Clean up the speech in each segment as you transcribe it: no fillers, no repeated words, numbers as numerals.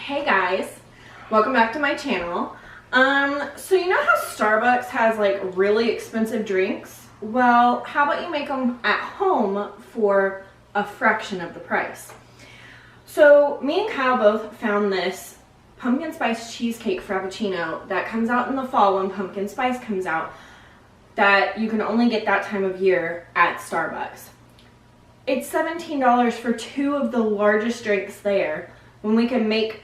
Hey guys, welcome back to my channel. So you know how Starbucks has like really expensive drinks? Well, how about you make them at home for a fraction of the price? So me and Kyle both found this pumpkin spice cheesecake frappuccino that comes out in the fall when pumpkin spice comes out, that you can only get that time of year at Starbucks. It's $17 for two of the largest drinks there, when we can make,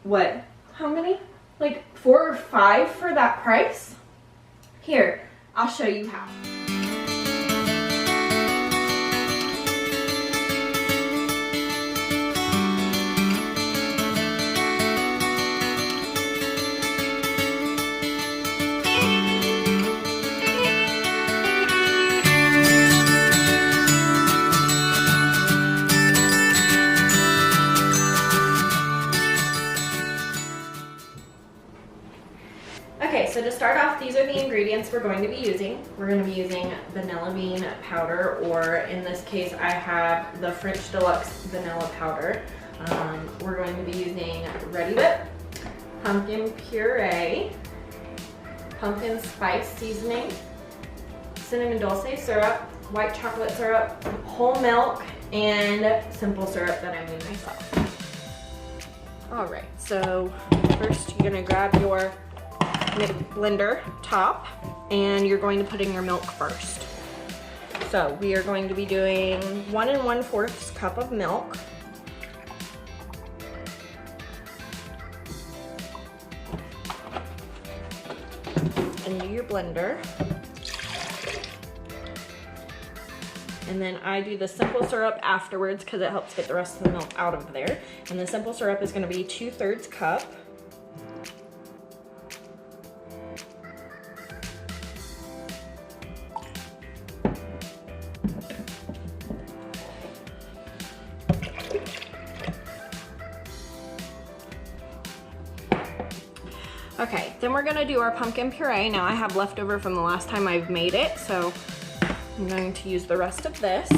what, how many? Like 4 or 5 for that price? Here, I'll show you how. Okay, so to start off, these are the ingredients we're going to be using. We're going to be using vanilla bean powder, or in this case, I have the French Deluxe vanilla powder. We're going to be using Ready Whip, pumpkin puree, pumpkin spice seasoning, cinnamon dolce syrup, white chocolate syrup, whole milk, and simple syrup that I made myself. All right, so first you're going to grab your blender top and you're going to put in your milk first. So we are going to be doing 1 1/4 cup of milk. Into your blender. And then I do the simple syrup afterwards because it helps get the rest of the milk out of there. And the simple syrup is going to be 2/3 cup. Okay, then we're gonna do our pumpkin puree. Now I have leftover from the last time I've made it, so I'm going to use the rest of this.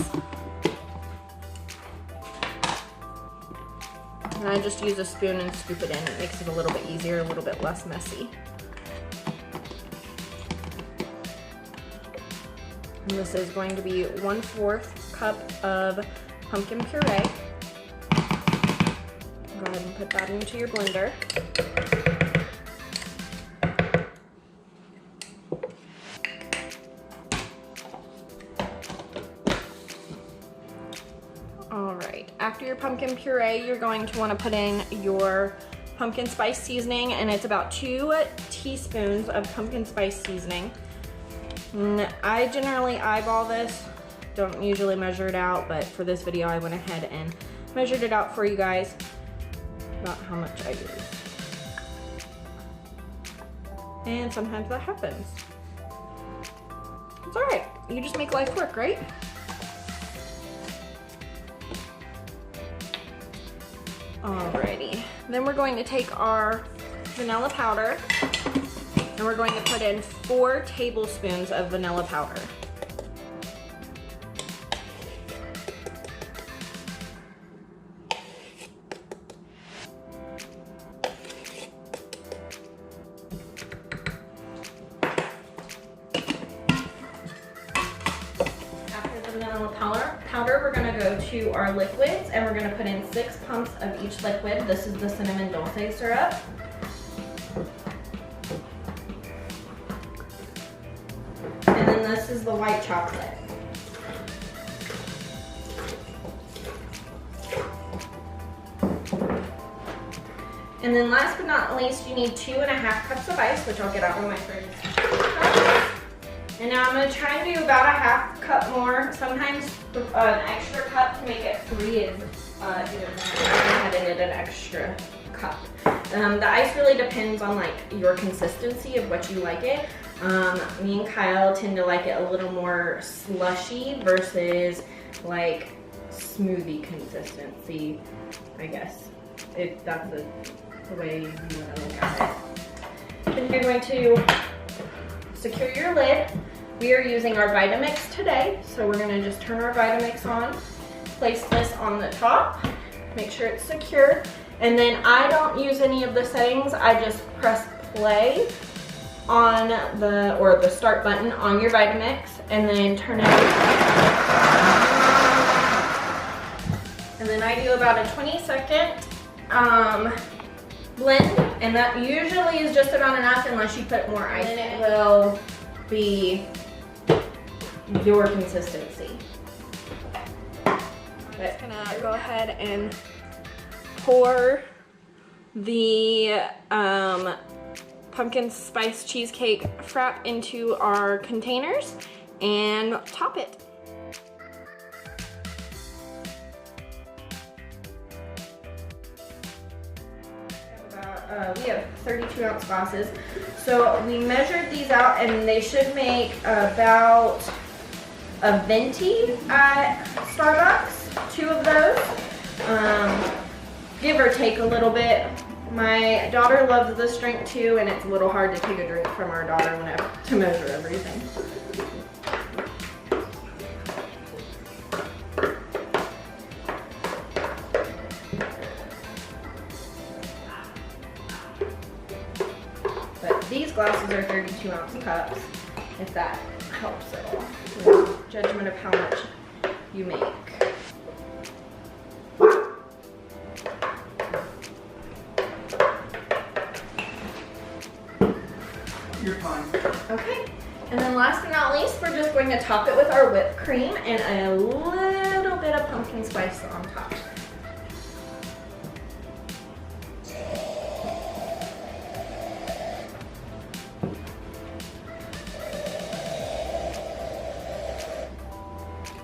And I just use a spoon and scoop it in. It makes it a little bit easier, a little bit less messy. And this is going to be 1/4 cup of pumpkin puree. Go ahead and put that into your blender. Alright, after your pumpkin puree, you're going to want to put in your pumpkin spice seasoning, and it's about 2 teaspoons of pumpkin spice seasoning. And I generally eyeball this, don't usually measure it out, but for this video I went ahead and measured it out for you guys about how much I use. And sometimes that happens. It's alright, you just make life work, right? Alrighty, then we're going to take our vanilla powder and we're going to put in 4 tablespoons of vanilla powder. Powder, we're going to go to our liquids and we're going to put in 6 pumps of each liquid. This is the Cinnamon Dolce Syrup. And then this is the white chocolate. And then last but not least, you need 2.5 cups of ice, which I'll get out of my fridge. And now I'm going to try and do about a 1/2 cup more. Sometimes an extra cup to make it 3 is I added an extra cup. The ice really depends on like your consistency of what you like it. Me and Kyle tend to like it a little more slushy versus like smoothie consistency, I guess, if that's the way you want to look at it. Then you're going to secure your lid. We are using our Vitamix today, so we're going to just turn our Vitamix on, place this on the top, make sure it's secure. And then I don't use any of the settings. I just press play on the start button on your Vitamix and then turn it on. And then I do about a 20-second blend, and that usually is just about enough unless you put more ice in. It will be your consistency. I'm just gonna go ahead and pour the pumpkin spice cheesecake frap into our containers and top it. We have 32-ounce glasses. So we measured these out and they should make about a Venti at Starbucks, 2 of those, give or take a little bit. My daughter loves this drink too, and it's a little hard to take a drink from our daughter when I have to measure everything. These glasses are 32-ounce cups, if that helps at all. With judgment of how much you make. You're fine. Okay, and then last but not least, we're just going to top it with our whipped cream and a little bit of pumpkin spice on top.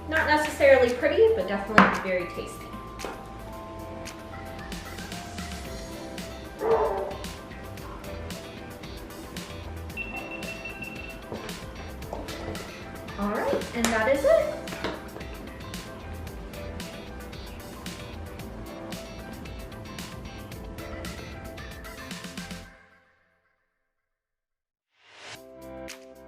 Not necessarily pretty, but definitely very tasty. All right, and that is it.